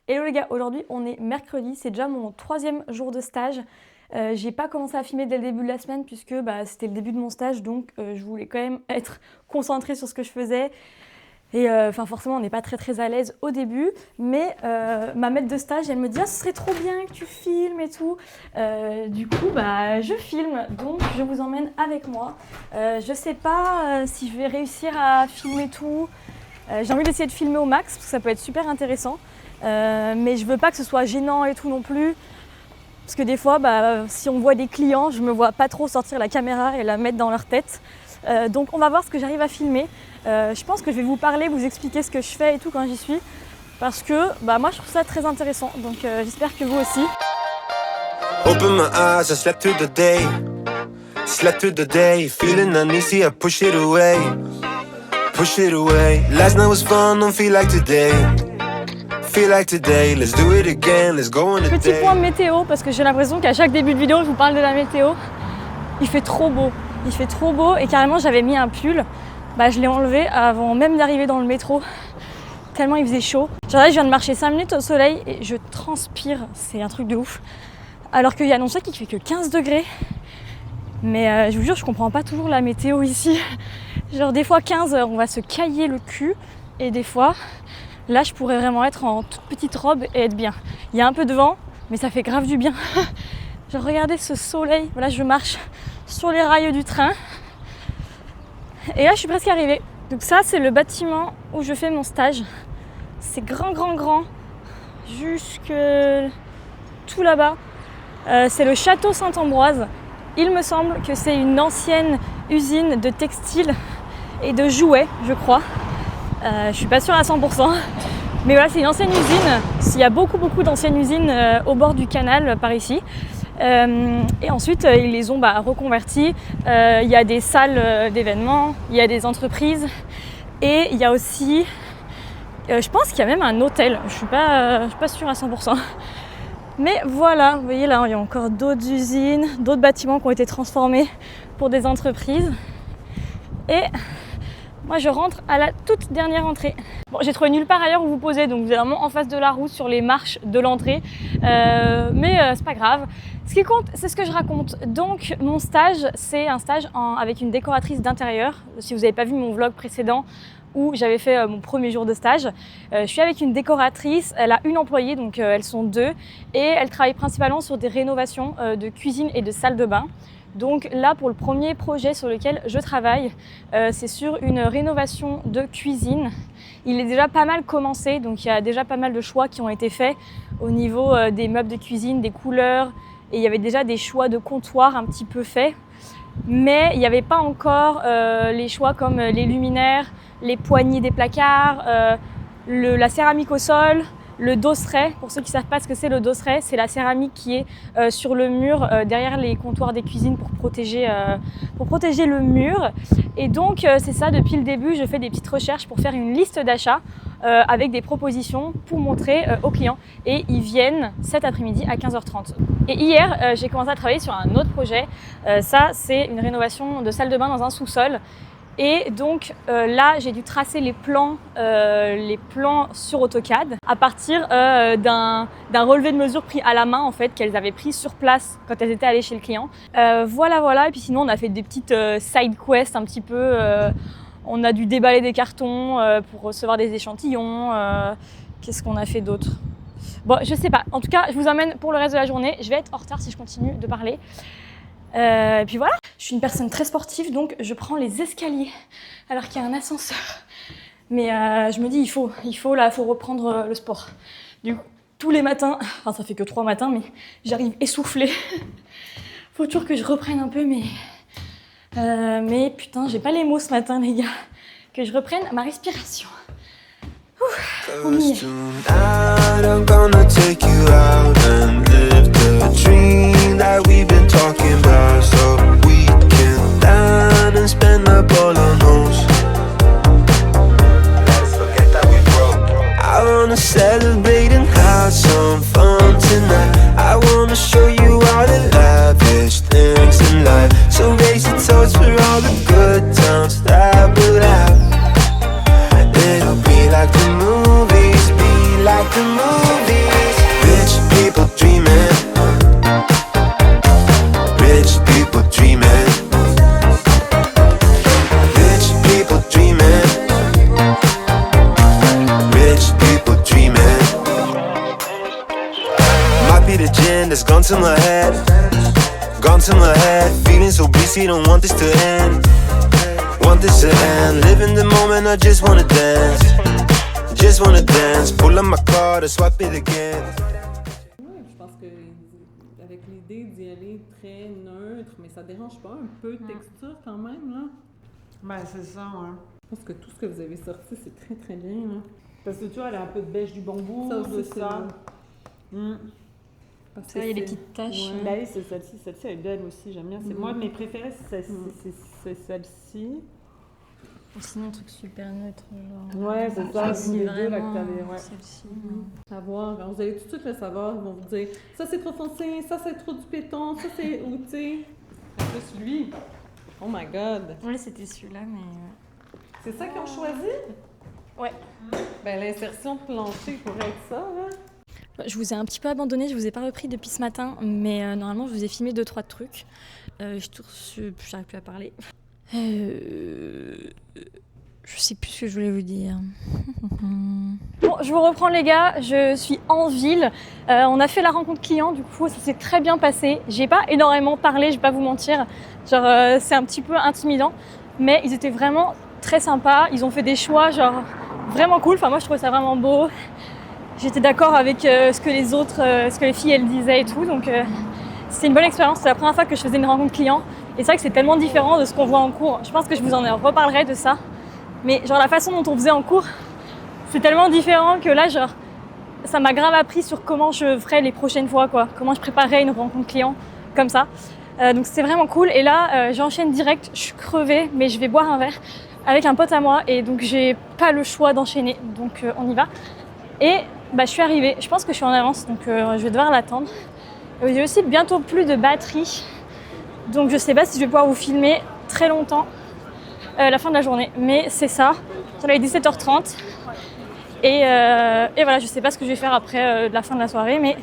Hello les gars, aujourd'hui on est mercredi, c'est déjà mon 3e jour de stage. J'ai pas commencé à filmer dès le début de la semaine puisque c'était le début de mon stage, donc je voulais quand même être concentrée sur ce que je faisais. Et forcément on n'est pas très à l'aise au début, mais ma maître de stage elle me dit « Ah, ce serait trop bien que tu filmes et tout ». Du coup je filme, donc je vous emmène avec moi. Je sais pas si je vais réussir à filmer tout. J'ai envie d'essayer de filmer au max parce que ça peut être super intéressant. Mais je veux pas que ce soit gênant et tout non plus. Parce que des fois, si on voit des clients, je me vois pas trop sortir la caméra et la mettre dans leur tête. Donc on va voir ce que j'arrive à filmer. Je pense que je vais vous parler, vous expliquer ce que je fais et tout quand j'y suis. Parce que moi je trouve ça très intéressant. Donc j'espère que vous aussi. Open my eyes, I slept through the day. Slept through the day, feeling uneasy, I push it away. Push it away. Last night was fun, don't feel like today. Feel like today, let's do it again, let's go on a day. Petit point météo, parce que j'ai l'impression qu'à chaque début de vidéo, je vous parle de la météo. Il fait trop beau. Il fait trop beau et carrément j'avais mis un pull. Je l'ai enlevé avant même d'arriver dans le métro. Tellement il faisait chaud. Genre là, je viens de marcher 5 minutes au soleil et je transpire. C'est un truc de ouf. Alors qu'il y a annoncé qu'il fait que 15 degrés. Mais je vous jure, je comprends pas toujours la météo ici. Genre des fois 15, on va se cailler le cul. Et des fois, là je pourrais vraiment être en toute petite robe et être bien. Il y a un peu de vent, mais ça fait grave du bien. Genre regardez ce soleil. Voilà, je marche sur les rails du train. Et là je suis presque arrivée. Donc ça c'est le bâtiment où je fais mon stage. C'est grand. Jusque tout là-bas. C'est le château Saint-Ambroise. Il me semble que c'est une ancienne usine de textile et de jouets, je crois. Je suis pas sûre à 100%. Mais voilà, c'est une ancienne usine. Il y a beaucoup d'anciennes usines au bord du canal par ici. Et ensuite, ils les ont reconverties. Il y a des salles d'événements, il y a des entreprises. Et il y a aussi, je pense qu'il y a même un hôtel. Je suis pas sûre à 100%. Mais voilà, vous voyez là, il y a encore d'autres usines, d'autres bâtiments qui ont été transformés pour des entreprises. Et moi, je rentre à la toute dernière entrée. Bon, j'ai trouvé nulle part ailleurs où vous poser, donc vous êtes vraiment en face de la route sur les marches de l'entrée. Mais c'est pas grave. Ce qui compte, c'est ce que je raconte. Donc, mon stage, c'est un stage avec une décoratrice d'intérieur. Si vous n'avez pas vu mon vlog précédent où j'avais fait mon premier jour de stage, je suis avec une décoratrice. Elle a une employée, donc elles sont 2. Et elle travaille principalement sur des rénovations de cuisine et de salle de bain. Donc là, pour le premier projet sur lequel je travaille, c'est sur une rénovation de cuisine. Il est déjà pas mal commencé, donc il y a déjà pas mal de choix qui ont été faits au niveau des meubles de cuisine, des couleurs, et il y avait déjà des choix de comptoir un petit peu faits. Mais il n'y avait pas encore les choix comme les luminaires, les poignées des placards, la céramique au sol. Le dosseret, pour ceux qui ne savent pas ce que c'est le dosseret, c'est la céramique qui est sur le mur, derrière les comptoirs des cuisines pour protéger le mur. Et donc c'est ça, depuis le début, je fais des petites recherches pour faire une liste d'achats avec des propositions pour montrer aux clients. Et ils viennent cet après-midi à 15h30. Et hier, j'ai commencé à travailler sur un autre projet. Ça, c'est une rénovation de salle de bain dans un sous-sol. Et donc là, j'ai dû tracer les plans sur AutoCAD à partir d'un relevé de mesure pris à la main en fait, qu'elles avaient pris sur place quand elles étaient allées chez le client. Voilà. Et puis sinon, on a fait des petites side quests un petit peu. On a dû déballer des cartons pour recevoir des échantillons. Qu'est-ce qu'on a fait d'autre ? Bon, je sais pas. En tout cas, je vous emmène pour le reste de la journée. Je vais être en retard si je continue de parler. Et puis voilà, je suis une personne très sportive, donc je prends les escaliers alors qu'il y a un ascenseur. Mais je me dis, il faut reprendre le sport. Du coup, tous les matins, enfin ça fait que 3 matins, mais j'arrive essoufflée. Faut toujours que je reprenne un peu, mais putain, j'ai pas les mots ce matin, les gars. Que je reprenne ma respiration. Ouh, on y est. Talking about so we can dine and spend up all our nose. Let's forget that we broke. I wanna celebrate and have some fun tonight. I wanna show you all the lavish things in life. So raise your toast for all the good times that we'll have. It'll be like the movies, be like the movies. the gin that's gone to my head. Gone to my head, feeling so busy, don't want this to end. Want this to end, live in the moment, I just wanna dance. Just wanna dance, pull up my card and swipe it again. Oui, je pense que avec l'idée d'y aller très neutre, mais ça dérange pas, un peu de texture quand même, là. Ben, c'est ça, ouais. Je pense que tout ce que vous avez sorti, c'est très très bien, là. Parce que tu vois, elle a un peu de beige du bambou, Ça aussi, de c'est ça. Parce Ça, il y a des petites taches. Ouais. Bah oui, c'est celle-ci. Celle-ci, elle est belle aussi, j'aime bien. C'est moi, mes préférées, c'est celle-ci. Sinon, un truc super neutre, genre. Ouais, c'est ça, Celle-ci, les deux, là, que vraiment, t'avais, ouais. Celle-ci. Savoir, vous allez tout de suite le savoir, ils vont vous dire ça c'est trop foncé, ça c'est trop du béton, ça c'est outé. En plus, lui, oh my god, Oui, c'était celui-là, mais. c'est ça qu'ils ont choisi? Ouais. Ben l'insertion plancher pourrait être ça, là. Je vous ai un petit peu abandonné, je vous ai pas repris depuis ce matin, mais normalement je vous ai filmé 2-3 trucs. J'arrive plus à parler. Je sais plus ce que je voulais vous dire. Bon, je vous reprends les gars, je suis en ville. On a fait la rencontre client, du coup ça s'est très bien passé. J'ai pas énormément parlé, je vais pas vous mentir. Genre c'est un petit peu intimidant, mais ils étaient vraiment très sympas. Ils ont fait des choix genre vraiment cool. Enfin moi je trouvais ça vraiment beau. J'étais d'accord avec ce que les autres, ce que les filles elles disaient et tout, donc c'était une bonne expérience. C'est la première fois que je faisais une rencontre client et c'est vrai que c'est tellement différent de ce qu'on voit en cours. Je pense que je vous en reparlerai de ça, mais genre la façon dont on faisait en cours, c'est tellement différent que là genre ça m'a grave appris sur comment je ferais les prochaines fois, quoi, comment je préparais une rencontre client comme ça. Donc c'était vraiment cool et là j'enchaîne direct, je suis crevée mais je vais boire un verre avec un pote à moi et donc j'ai pas le choix d'enchaîner, donc on y va. Et bah, je suis arrivée, je pense que je suis en avance, donc je vais devoir l'attendre. J'ai aussi bientôt plus de batterie, donc je sais pas si je vais pouvoir vous filmer très longtemps la fin de la journée, mais c'est ça. On est 17h30 et voilà, je sais pas ce que je vais faire après la fin de la soirée, mais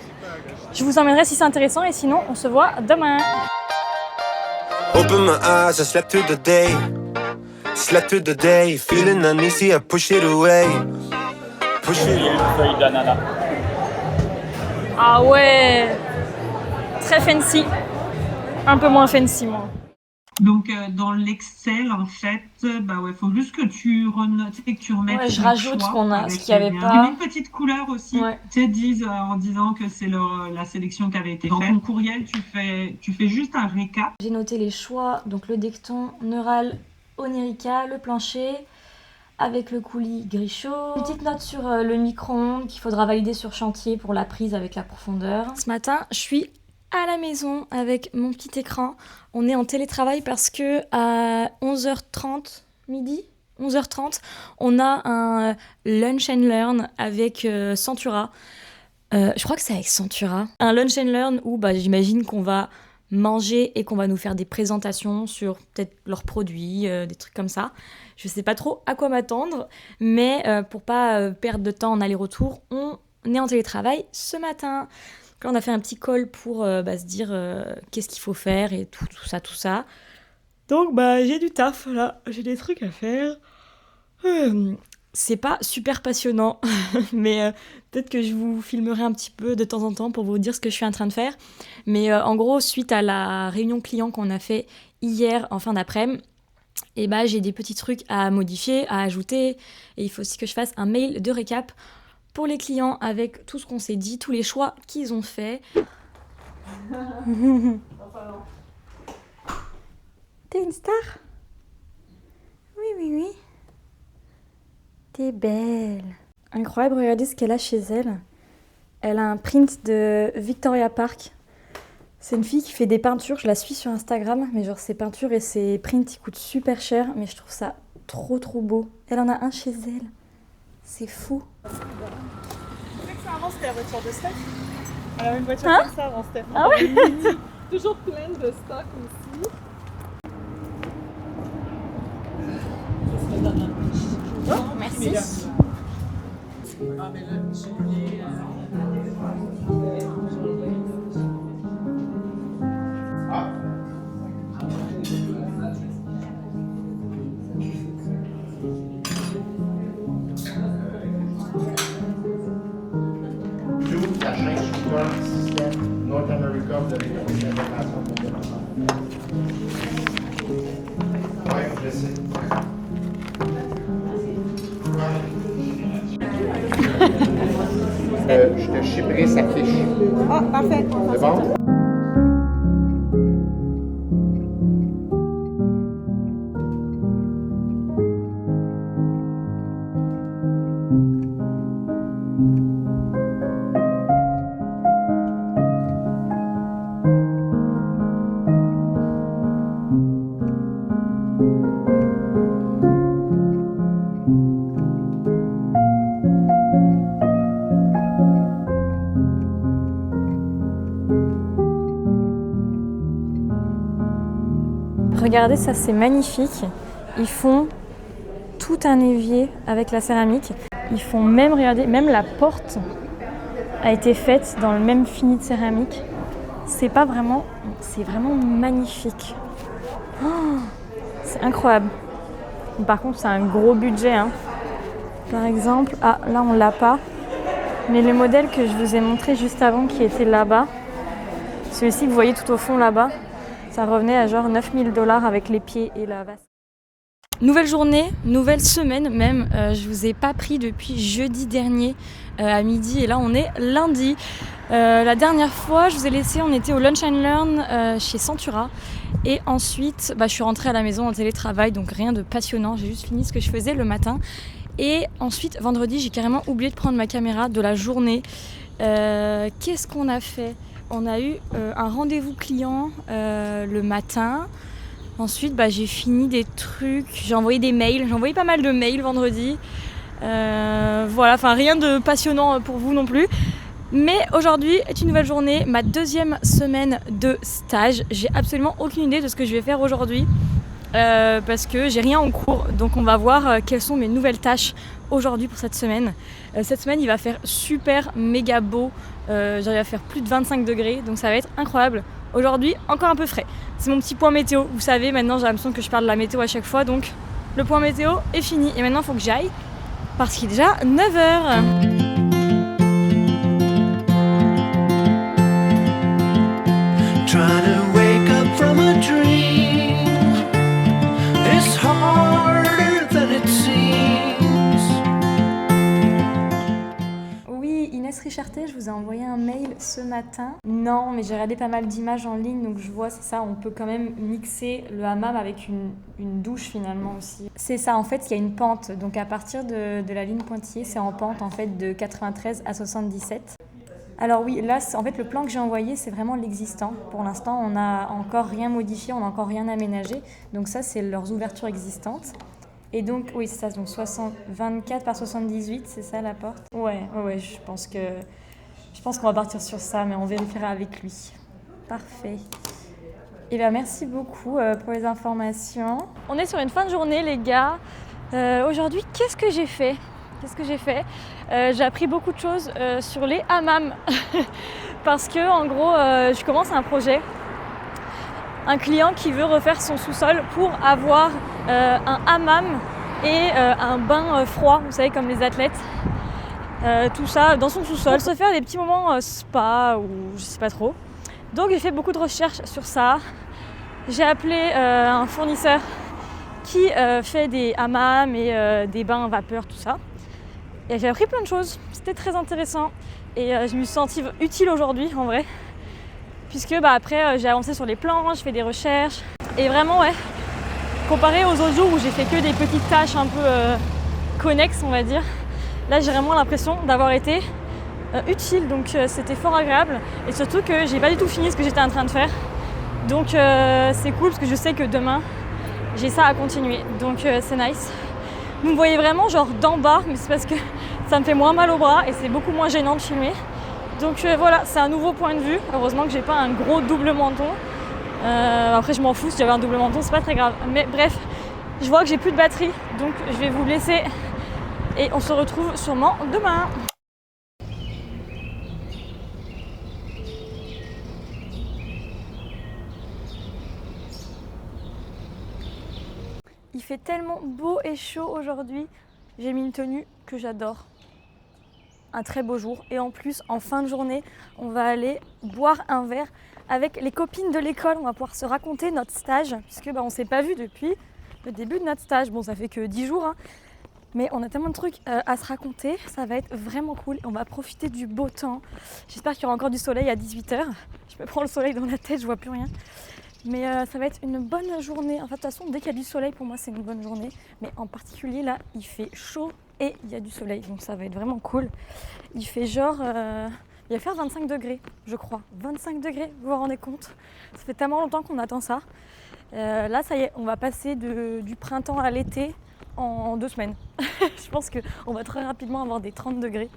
je vous emmènerai si c'est intéressant et sinon on se voit demain. Open my eyes, I slept through the day. Slept through the day, feeling uneasy, I push it away. Push it away. Feuille d'ananas. Ah ouais, très fancy. Un peu moins fancy moi. Donc dans l'Excel en fait, bah ouais, faut juste que tu renotes et que tu remettes. Ouais, je le rajoute ce choix qu'on a, avec ce qu'il y avait les liens. pas. J'ai mis une petite couleur aussi. Ouais. Tu sais, disent en disant que c'est la sélection qui avait été faite. Dans ton courriel, tu fais juste un récap. J'ai noté les choix, donc le decton, neural, onirica, le plancher, avec le coulis gris chaud. Une petite note sur le micro-ondes qu'il faudra valider sur chantier pour la prise avec la profondeur. Ce matin, je suis à la maison avec mon petit écran. On est en télétravail parce que à 11h30, midi 11h30, on a un lunch and learn avec Centura. Je crois que c'est avec Centura. Un lunch and learn où j'imagine qu'on va manger et qu'on va nous faire des présentations sur peut-être leurs produits, des trucs comme ça. Je sais pas trop à quoi m'attendre, mais pour pas perdre de temps en aller-retour, on est en télétravail ce matin. Donc là, on a fait un petit call pour se dire qu'est-ce qu'il faut faire et tout ça. Donc j'ai du taf là, j'ai des trucs à faire. C'est pas super passionnant, mais peut-être que je vous filmerai un petit peu de temps en temps pour vous dire ce que je suis en train de faire. Mais en gros, suite à la réunion client qu'on a fait hier en fin d'après-midi, j'ai des petits trucs à modifier, à ajouter. Et il faut aussi que je fasse un mail de récap pour les clients avec tout ce qu'on s'est dit, tous les choix qu'ils ont faits. T'es une star ? Oui. T'es belle. Incroyable, regardez ce qu'elle a chez elle. Elle a un print de Victoria Park. C'est une fille qui fait des peintures, je la suis sur Instagram, mais genre ses peintures et ses prints ils coûtent super cher, mais je trouve ça trop beau. Elle en a un chez elle. C'est fou. Tu sais que ça avant c'était la voiture de Steph. Elle avait une voiture comme ça avant Steph. Ah ouais. Toujours plein de stock aussi. Merci. Ah mais là, Julien... J'ouvre ta chaîne sur toi, système. Je te chipperai sa fiche. Ah, parfait. C'est bon? Regardez ça, c'est magnifique. Ils font tout un évier avec la céramique. Ils font même, regardez, même la porte a été faite dans le même fini de céramique. C'est vraiment magnifique. Oh, c'est incroyable. Par contre, c'est un gros budget, hein. Par exemple, ah là on l'a pas. Mais le modèle que je vous ai montré juste avant qui était là-bas, celui-ci que vous voyez tout au fond là-bas, ça revenait à genre 9 000 $ avec les pieds et la vase. Nouvelle journée, nouvelle semaine même. Je vous ai pas pris depuis jeudi dernier à midi et là on est lundi. La dernière fois, je vous ai laissé, on était au Lunch and Learn chez Centura. Et ensuite, je suis rentrée à la maison en télétravail, donc rien de passionnant. J'ai juste fini ce que je faisais le matin. Et ensuite, vendredi, j'ai carrément oublié de prendre ma caméra de la journée. Qu'est-ce qu'on a fait ? On a eu un rendez-vous client le matin. Ensuite, j'ai fini des trucs. J'ai envoyé des mails. J'ai envoyé pas mal de mails vendredi. Voilà, enfin rien de passionnant pour vous non plus. Mais aujourd'hui est une nouvelle journée, ma deuxième semaine de stage. J'ai absolument aucune idée de ce que je vais faire aujourd'hui. Parce que j'ai rien en cours, donc on va voir quelles sont mes nouvelles tâches aujourd'hui pour cette semaine. Cette semaine il va faire super méga beau, il va faire plus de 25 degrés, donc ça va être incroyable. Aujourd'hui encore un peu frais, c'est mon petit point météo, vous savez maintenant j'ai l'impression que je parle de la météo à chaque fois, donc le point météo est fini et maintenant il faut que j'aille parce qu'il est déjà 9h. Trying to wake up from a dream. It's harder than it seems. Oui, Inès Richartet, je vous ai envoyé un mail ce matin. Non, mais j'ai regardé pas mal d'images en ligne, donc je vois, c'est ça, on peut quand même mixer le hammam avec une douche finalement aussi. C'est ça, en fait, il y a une pente. Donc à partir de la ligne Pointillé, c'est en pente en fait de 93 à 77. Alors oui, là, en fait, le plan que j'ai envoyé, c'est vraiment l'existant. Pour l'instant, on n'a encore rien modifié, on n'a encore rien aménagé. Donc ça, c'est leurs ouvertures existantes. Et donc, oui, c'est ça, donc 24 par 78, c'est ça la porte ? Ouais, je pense qu'on va partir sur ça, mais on vérifiera avec lui. Parfait. Et bien, merci beaucoup pour les informations. On est sur une fin de journée, les gars. Aujourd'hui, qu'est-ce que j'ai fait ? J'ai appris beaucoup de choses sur les hammams parce que en gros je commence un projet, un client qui veut refaire son sous-sol pour avoir un hammam et un bain froid, vous savez comme les athlètes, tout ça dans son sous-sol, se faire des petits moments spa ou je sais pas trop. Donc j'ai fait beaucoup de recherches sur ça, j'ai appelé un fournisseur qui fait des hammams et des bains vapeur, tout ça. Et j'ai appris plein de choses, c'était très intéressant et je me suis sentie utile aujourd'hui en vrai puisque après j'ai avancé sur les plans, je fais des recherches et vraiment comparé aux autres jours où j'ai fait que des petites tâches un peu connexes on va dire, là j'ai vraiment l'impression d'avoir été utile donc c'était fort agréable et surtout que j'ai pas du tout fini ce que j'étais en train de faire donc c'est cool parce que je sais que demain j'ai ça à continuer donc c'est nice. Vous me voyez vraiment genre d'en bas, mais c'est parce que ça me fait moins mal au bras et c'est beaucoup moins gênant de filmer. Donc voilà, c'est un nouveau point de vue. Heureusement que j'ai pas un gros double menton. Après je m'en fous si j'avais un double menton, c'est pas très grave. Mais bref, je vois que j'ai plus de batterie, donc je vais vous laisser et on se retrouve sûrement demain. Il fait tellement beau et chaud aujourd'hui, j'ai mis une tenue que j'adore. un très beau jour. Et en plus, en fin de journée, on va aller boire un verre avec les copines de l'école. On va pouvoir se raconter notre stage, puisque on ne s'est pas vu depuis le début de notre stage. Bon, ça fait que 10 jours, hein. Mais on a tellement de trucs à se raconter, ça va être vraiment cool. On va profiter du beau temps. J'espère qu'il y aura encore du soleil à 18h. Je me prends le soleil dans la tête, je vois plus rien. Mais ça va être une bonne journée. En fait, de toute façon, dès qu'il y a du soleil, pour moi, c'est une bonne journée. Mais en particulier, là, il fait chaud et il y a du soleil. Donc ça va être vraiment cool. Il fait genre... il va faire 25 degrés, je crois. 25 degrés, vous vous rendez compte? Ça fait tellement longtemps qu'on attend ça. Là, ça y est, on va passer du printemps à l'été en 2 semaines. Je pense qu'on va très rapidement avoir des 30 degrés.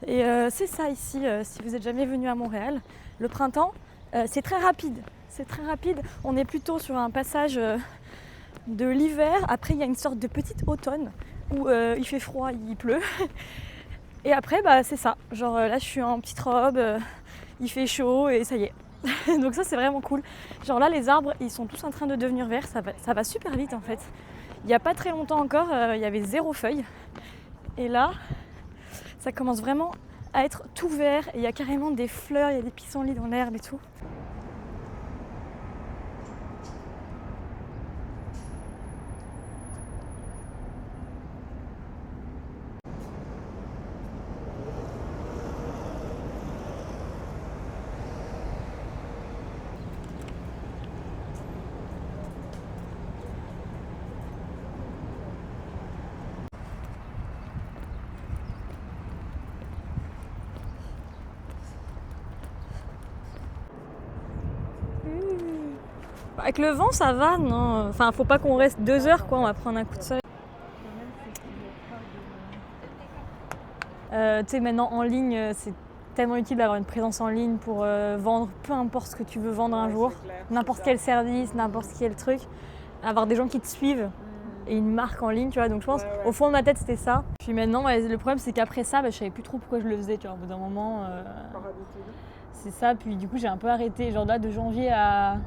Et c'est ça ici, si vous n'êtes jamais venu à Montréal. Le printemps, c'est très rapide. C'est très rapide. On est plutôt sur un passage de l'hiver. Après, il y a une sorte de petite automne où il fait froid, il pleut. Et après, c'est ça. Genre là, je suis en petite robe, il fait chaud et ça y est. Donc ça, c'est vraiment cool. Genre là, les arbres, ils sont tous en train de devenir verts. Ça va super vite en fait. Il n'y a pas très longtemps encore, il y avait 0 feuilles. Et là, ça commence vraiment à être tout vert. Et il y a carrément des fleurs, il y a des pissenlits dans l'herbe et tout. Avec le vent, ça va, non? Enfin, faut pas qu'on reste 2 heures, quoi. On va prendre un coup de soleil. Tu sais, maintenant en ligne, c'est tellement utile d'avoir une présence en ligne pour vendre peu importe ce que tu veux vendre un jour, n'importe quel service, n'importe quel truc, avoir des gens qui te suivent et une marque en ligne, tu vois. Donc je pense, au fond de ma tête, c'était ça. Puis maintenant, le problème, c'est qu'après ça, je savais plus trop pourquoi je le faisais, tu vois. Au bout d'un moment, c'est ça. Puis du coup, j'ai un peu arrêté. Genre là, de janvier à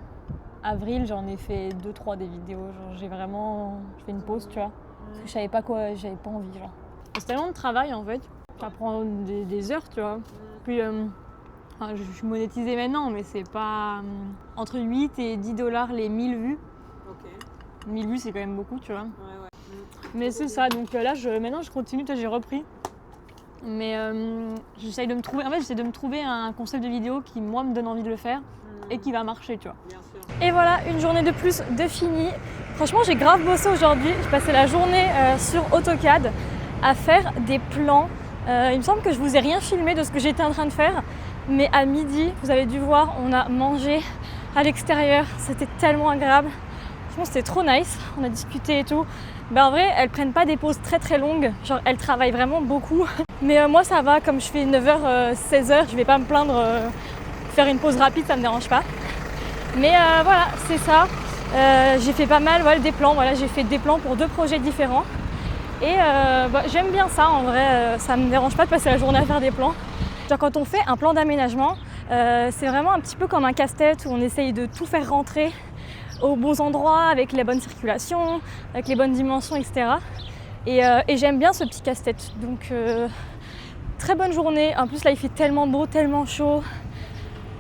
avril, j'en ai fait 2-3 des vidéos. Genre, j'ai fait une pause, tu vois. Parce que je savais pas quoi, j'avais pas envie, genre. C'est tellement de travail, en fait. Ça prend des heures, tu vois. Puis, je suis monétisée maintenant, mais c'est pas... entre 8 et 10 $ les 1000 vues. Ok. 1000 vues, c'est quand même beaucoup, tu vois. Ouais. Mais c'est ça, donc là, maintenant, je continue, j'ai repris. Mais j'essaye de me trouver... En fait, j'essaie de me trouver un concept de vidéo qui, moi, me donne envie de le faire et qui va marcher, tu vois. Bien sûr. Et voilà, une journée de plus de fini. Franchement, j'ai grave bossé aujourd'hui. J'ai passé la journée sur AutoCAD à faire des plans. Il me semble que je vous ai rien filmé de ce que j'étais en train de faire. Mais à midi, vous avez dû voir, on a mangé à l'extérieur. C'était tellement agréable. Franchement, c'était trop nice. On a discuté et tout. En vrai, elles prennent pas des pauses très très longues. Genre, elles travaillent vraiment beaucoup. Mais moi, ça va. Comme je fais 9h, 16h, je vais pas me plaindre. Faire une pause rapide, ça me dérange pas. Mais voilà, c'est ça. J'ai fait pas mal des plans. Voilà, j'ai fait des plans pour 2 projets différents. Et j'aime bien ça en vrai. Ça me dérange pas de passer la journée à faire des plans. Genre, quand on fait un plan d'aménagement, c'est vraiment un petit peu comme un casse-tête où on essaye de tout faire rentrer aux bons endroits, avec les bonnes circulations, avec les bonnes dimensions, etc. Et j'aime bien ce petit casse-tête. Donc, très bonne journée. En plus, là, il fait tellement beau, tellement chaud.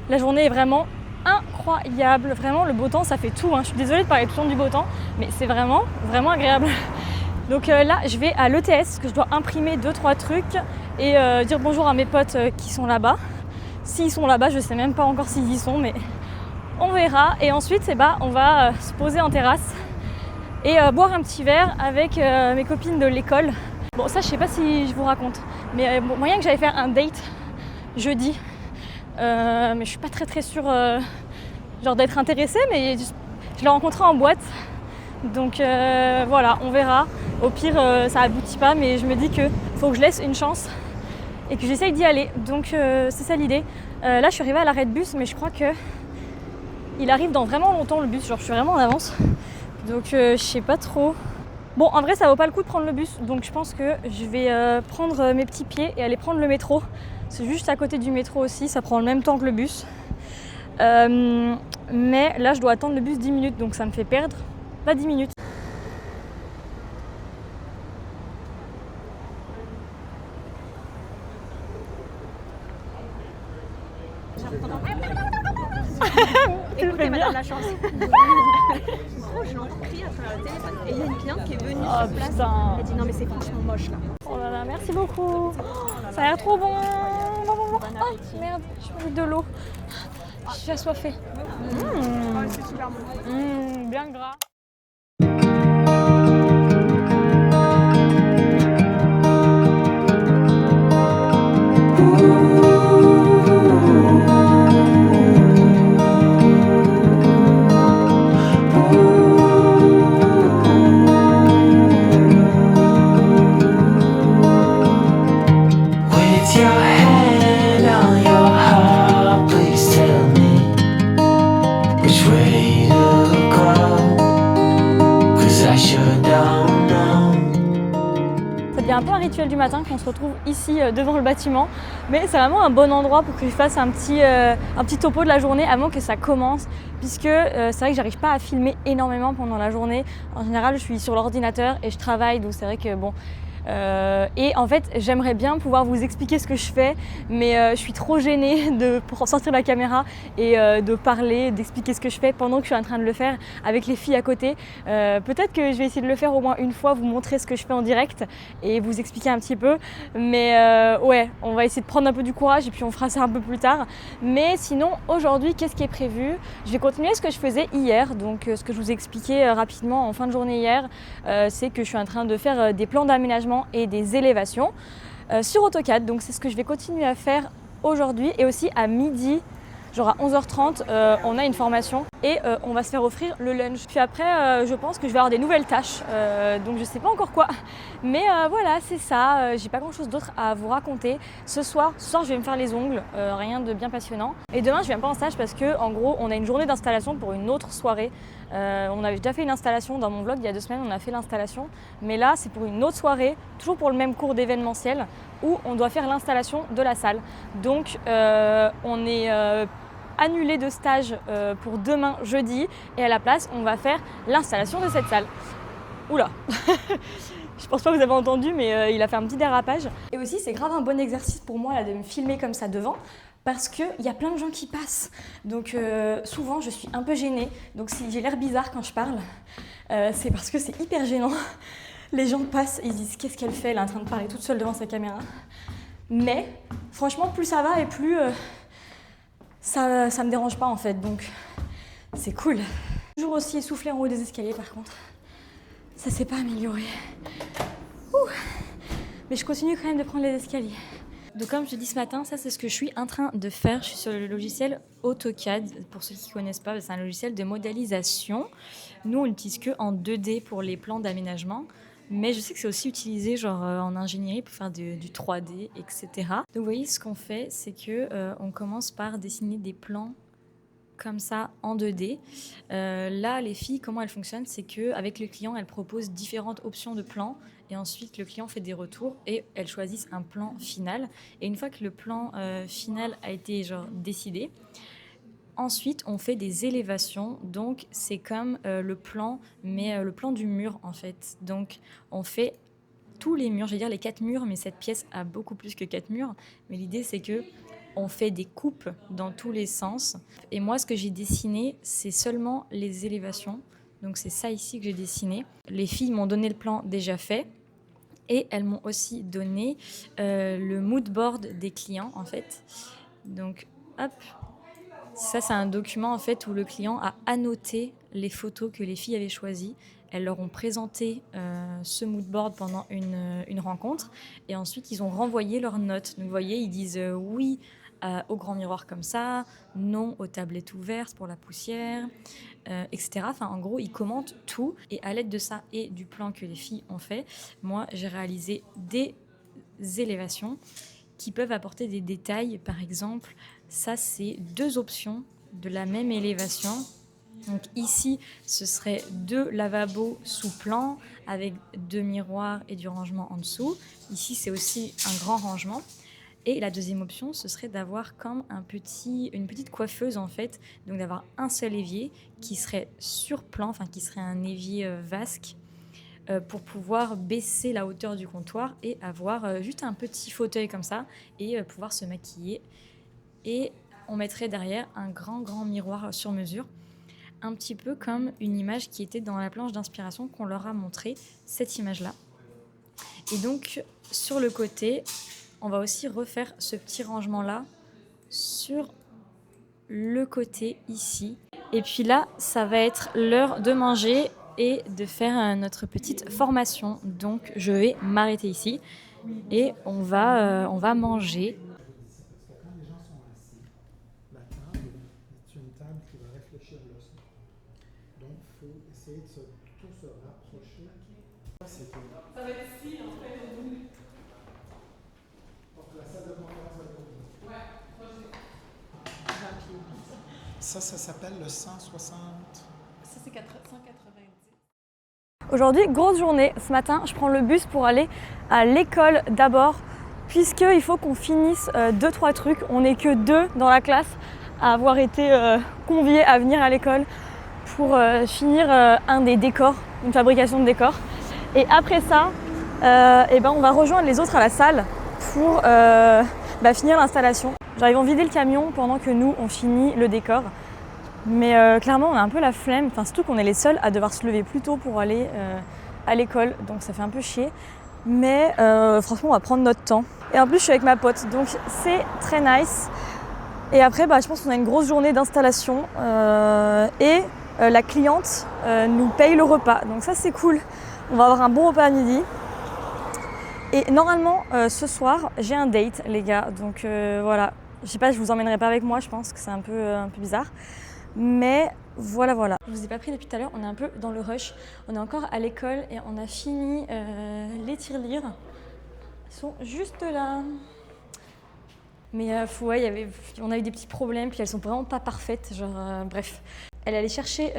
La journée est vraiment incroyable. Vraiment, le beau temps, ça fait tout. Je suis désolée de parler tout le temps du beau temps, mais c'est vraiment, vraiment agréable. Donc là, je vais à l'ETS parce que je dois imprimer 2-3 trucs et dire bonjour à mes potes qui sont là-bas. S'ils sont là-bas, je sais même pas encore s'ils y sont, mais on verra. Et ensuite, on va se poser en terrasse et boire un petit verre avec mes copines de l'école. Bon, ça, je sais pas si je vous raconte, mais moyen que j'allais faire un date jeudi. Mais je suis pas très sûre d'être intéressée, mais je l'ai rencontré en boîte. Donc voilà, on verra. Au pire, ça aboutit pas, mais je me dis que faut que je laisse une chance et que j'essaye d'y aller. Donc c'est ça l'idée. Là, je suis arrivée à l'arrêt de bus, mais je crois que il arrive dans vraiment longtemps le bus. Genre, je suis vraiment en avance. Donc je sais pas trop. Bon, en vrai, ça vaut pas le coup de prendre le bus. Donc je pense que je vais prendre mes petits pieds et aller prendre le métro. C'est juste à côté du métro aussi. Ça prend le même temps que le bus. Mais là, je dois attendre le bus 10 minutes. Donc ça me fait perdre 10 minutes. Écoutez, madame la chance. Gros, je l'entends crier à travers le téléphone. Et il y a une cliente qui est venue sur place. Putain. Elle dit non, mais c'est franchement moche là. Oh là là, merci beaucoup. Ça a l'air trop bon. Oh merde, je veux de l'eau. Je suis assoiffée. C'est super bon. Bien gras. With your hand on your heart, please tell me which way to go, 'cause I sure don't know. Ça devient un peu un rituel du matin qu'on se retrouve ici devant le bâtiment, mais c'est vraiment un bon endroit pour que je fasse un petit topo de la journée avant que ça commence, puisque c'est vrai que j'arrive pas à filmer énormément pendant la journée. En général, je suis sur l'ordinateur et je travaille, donc c'est vrai que bon. Et en fait, j'aimerais bien pouvoir vous expliquer ce que je fais, mais je suis trop gênée pour sortir la caméra et de parler, d'expliquer ce que je fais pendant que je suis en train de le faire avec les filles à côté. Peut-être que je vais essayer de le faire au moins une fois, vous montrer ce que je fais en direct et vous expliquer un petit peu. Mais ouais, on va essayer de prendre un peu du courage et puis on fera ça un peu plus tard. Mais sinon, aujourd'hui, qu'est-ce qui est prévu? Je vais continuer ce que je faisais hier, donc ce que je vous ai expliqué rapidement en fin de journée hier, c'est que je suis en train de faire des plans d'aménagement et des élévations sur AutoCAD. Donc c'est ce que je vais continuer à faire aujourd'hui et aussi à midi, genre à 11h30, on a une formation et on va se faire offrir le lunch. Puis après, je pense que je vais avoir des nouvelles tâches, donc je sais pas encore quoi. Mais voilà, c'est ça, j'ai pas grand chose d'autre à vous raconter. Ce soir, je vais me faire les ongles, rien de bien passionnant. Et demain, je viens pas en stage parce que en gros, on a une journée d'installation pour une autre soirée. On avait déjà fait une installation dans mon vlog il y a 2 semaines, on a fait l'installation. Mais là, c'est pour une autre soirée, toujours pour le même cours d'événementiel, où on doit faire l'installation de la salle. Donc, on est annulé de stage pour demain, jeudi, et à la place, on va faire l'installation de cette salle. Oula. Je pense pas que vous avez entendu, mais il a fait un petit dérapage. Et aussi, c'est grave un bon exercice pour moi là, de me filmer comme ça devant, parce qu'il y a plein de gens qui passent. Donc souvent, je suis un peu gênée. Donc si j'ai l'air bizarre quand je parle, c'est parce que c'est hyper gênant. Les gens passent, ils se disent qu'est-ce qu'elle fait, elle est en train de parler toute seule devant sa caméra. Mais franchement, plus ça va et plus ça me dérange pas en fait. Donc c'est cool. Toujours aussi essoufflée en haut des escaliers par contre. Ça s'est pas amélioré. Ouh. Mais je continue quand même de prendre les escaliers. Donc comme je te dis ce matin, ça c'est ce que je suis en train de faire. Je suis sur le logiciel AutoCAD. Pour ceux qui ne connaissent pas, c'est un logiciel de modélisation. Nous, on l'utilise que en 2D pour les plans d'aménagement. Mais je sais que c'est aussi utilisé genre en ingénierie pour faire du 3D, etc. Donc vous voyez, ce qu'on fait, c'est que on commence par dessiner des plans comme ça en 2D. Là, les filles, comment elles fonctionnent, c'est qu'avec le client, elles proposent différentes options de plans et ensuite le client fait des retours et elles choisissent un plan final. Et une fois que le plan final a été genre décidé, ensuite on fait des élévations. Donc c'est comme le plan, mais le plan du mur en fait. Donc on fait tous les murs, je vais dire les 4 murs, mais cette pièce a beaucoup plus que 4 murs. Mais l'idée c'est que on fait des coupes dans tous les sens. Et moi, ce que j'ai dessiné, c'est seulement les élévations. Donc c'est ça ici que j'ai dessiné. Les filles m'ont donné le plan déjà fait. Et elles m'ont aussi donné le mood board des clients, en fait. Donc, hop. Ça, c'est un document, en fait, où le client a annoté les photos que les filles avaient choisies. Elles leur ont présenté ce mood board pendant une rencontre. Et ensuite, ils ont renvoyé leurs notes. Donc, vous voyez, ils disent oui au grand miroir comme ça, non aux tablettes ouvertes pour la poussière, etc. Enfin, en gros, ils commentent tout. Et à l'aide de ça et du plan que les filles ont fait, moi, j'ai réalisé des élévations qui peuvent apporter des détails. Par exemple, ça, c'est 2 options de la même élévation. Donc ici, ce serait 2 lavabos sous plan avec 2 miroirs et du rangement en dessous. Ici, c'est aussi un grand rangement. Et la deuxième option, ce serait d'avoir comme une petite coiffeuse en fait, donc d'avoir un seul évier qui serait sur plan, enfin qui serait un évier vasque pour pouvoir baisser la hauteur du comptoir et avoir juste un petit fauteuil comme ça et pouvoir se maquiller. Et on mettrait derrière un grand miroir sur mesure, un petit peu comme une image qui était dans la planche d'inspiration qu'on leur a montré, cette image-là. Et donc, sur le côté, on va aussi refaire ce petit rangement-là sur le côté ici. Et puis là, ça va être l'heure de manger et de faire notre petite formation. Donc, je vais m'arrêter ici et on va manger. Ça s'appelle le 160. Ça, c'est 190. Aujourd'hui, grosse journée. Ce matin, je prends le bus pour aller à l'école d'abord, puisqu'il faut qu'on finisse 2-3 trucs. On n'est que 2 dans la classe à avoir été conviés à venir à l'école pour finir un des décors, une fabrication de décors. Et après ça, on va rejoindre les autres à la salle pour finir l'installation. J'arrive à vider le camion pendant que nous, on finit le décor. Mais clairement, on a un peu la flemme, surtout qu'on est les seuls à devoir se lever plus tôt pour aller à l'école. Donc ça fait un peu chier. Mais franchement, on va prendre notre temps. Et en plus, je suis avec ma pote, donc c'est très nice. Et après, je pense qu'on a une grosse journée d'installation. Et la cliente nous paye le repas. Donc ça, c'est cool. On va avoir un bon repas à midi. Et normalement, ce soir, j'ai un date, les gars. Donc voilà. Je sais pas, je vous emmènerai pas avec moi, je pense que c'est un peu bizarre. Mais voilà. Je vous ai pas pris depuis tout à l'heure, on est un peu dans le rush. On est encore à l'école et on a fini les tirelires. Ils sont juste là. Mais on a eu des petits problèmes, puis elles sont vraiment pas parfaites. Bref. Elle allait chercher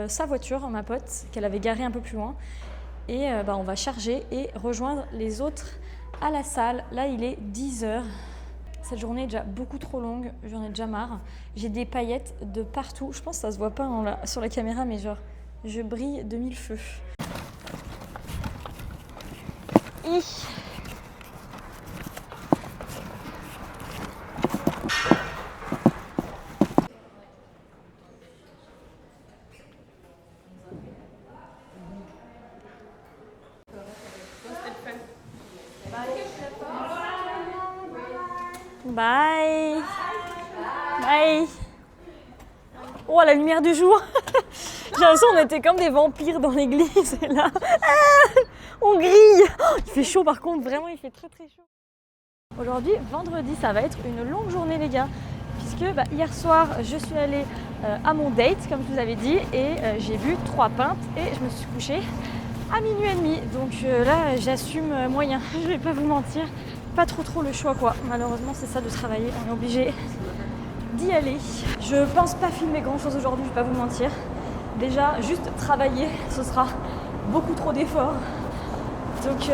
sa voiture, ma pote, qu'elle avait garée un peu plus loin. Et on va charger et rejoindre les autres à la salle. Là, il est 10h. Cette journée est déjà beaucoup trop longue, j'en ai déjà marre. J'ai des paillettes de partout. Je pense que ça se voit pas sur la caméra, mais je brille de mille feux. Bye. Bye. Oh, la lumière du jour. J'ai l'impression qu'on était comme des vampires dans l'église. Et là, on grille. Il fait chaud par contre, vraiment, il fait très chaud. Aujourd'hui, vendredi, ça va être une longue journée, les gars. Puisque hier soir, je suis allée à mon date, comme je vous avais dit. Et j'ai bu 3 pintes et je me suis couchée à minuit et demi. Donc là, j'assume moyen. Je vais pas vous mentir. Pas trop le choix quoi. Malheureusement c'est ça de travailler, on est obligé d'y aller. Je pense pas filmer grand chose aujourd'hui, je vais pas vous mentir. Déjà juste travailler, ce sera beaucoup trop d'efforts. Donc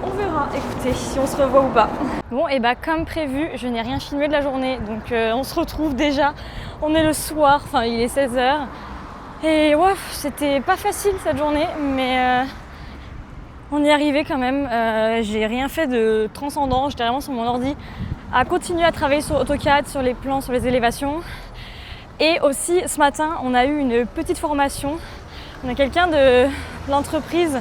on verra, écoutez, si on se revoit ou pas. Bon et comme prévu, je n'ai rien filmé de la journée. Donc on se retrouve déjà, on est le soir, il est 16h. Et ouais, c'était pas facile cette journée, mais on y est arrivé quand même. J'ai rien fait de transcendant, j'étais vraiment sur mon ordi à continuer à travailler sur AutoCAD, sur les plans, sur les élévations. Et aussi ce matin, on a eu une petite formation. On a quelqu'un de l'entreprise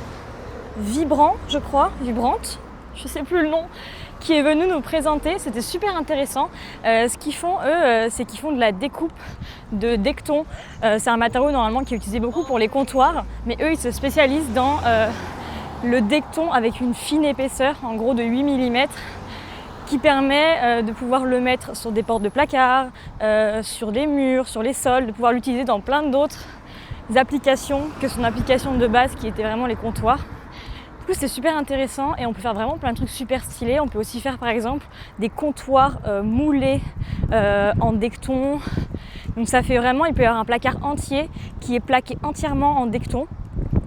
Vibrant, je crois, Vibrante, je sais plus le nom, qui est venu nous présenter. C'était super intéressant. Ce qu'ils font, eux, c'est qu'ils font de la découpe de decton. C'est un matériau normalement qui est utilisé beaucoup pour les comptoirs, mais eux, ils se spécialisent dans le decton avec une fine épaisseur, en gros de 8 mm, qui permet de pouvoir le mettre sur des portes de placard, sur des murs, sur les sols, de pouvoir l'utiliser dans plein d'autres applications que son application de base qui était vraiment les comptoirs. Du coup, c'est super intéressant et on peut faire vraiment plein de trucs super stylés. On peut aussi faire par exemple des comptoirs moulés en decton. Donc ça fait vraiment, il peut y avoir un placard entier qui est plaqué entièrement en decton.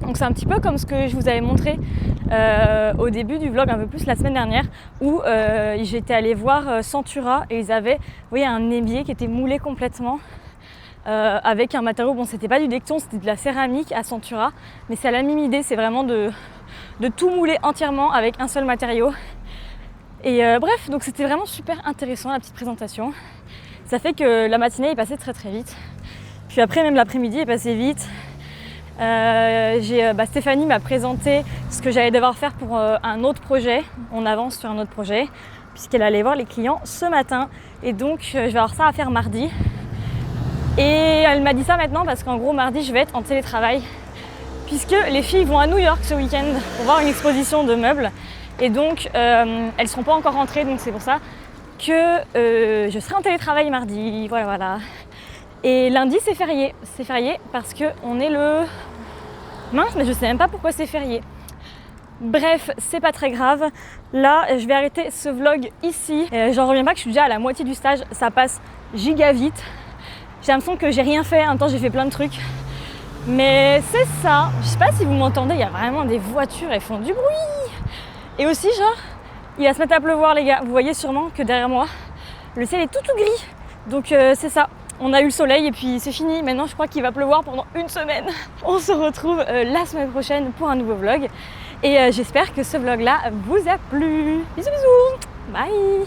Donc c'est un petit peu comme ce que je vous avais montré au début du vlog, un peu plus la semaine dernière, où j'étais allée voir Centura et ils avaient, vous voyez, un évier qui était moulé complètement avec un matériau, bon c'était pas du decton, c'était de la céramique à Centura, mais c'est la même idée, c'est vraiment de tout mouler entièrement avec un seul matériau. Et bref, donc c'était vraiment super intéressant la petite présentation. Ça fait que la matinée est passée très très vite. Puis après, même l'après-midi est passé vite. Stéphanie m'a présenté ce que j'allais devoir faire pour un autre projet. On avance sur un autre projet, puisqu'elle allait voir les clients ce matin. Et donc, je vais avoir ça à faire mardi. Et elle m'a dit ça maintenant parce qu'en gros, mardi, je vais être en télétravail. Puisque les filles vont à New York ce week-end pour voir une exposition de meubles. Et donc, elles ne seront pas encore rentrées, donc c'est pour ça que je serai en télétravail mardi. Voilà. Et lundi, c'est férié. C'est férié parce qu'on est le... Mince, mais je sais même pas pourquoi c'est férié. Bref, c'est pas très grave. Là, je vais arrêter ce vlog ici. J'en reviens pas que je suis déjà à la moitié du stage. Ça passe giga vite. J'ai l'impression que j'ai rien fait. En même temps, j'ai fait plein de trucs. Mais c'est ça. Je sais pas si vous m'entendez, il y a vraiment des voitures, elles font du bruit. Et aussi, genre, il va se mettre à pleuvoir, les gars. Vous voyez sûrement que derrière moi, le ciel est tout gris. Donc c'est ça. On a eu le soleil et puis c'est fini. Maintenant, je crois qu'il va pleuvoir pendant une semaine. On se retrouve la semaine prochaine pour un nouveau vlog. Et j'espère que ce vlog-là vous a plu. Bisous, bisous. Bye.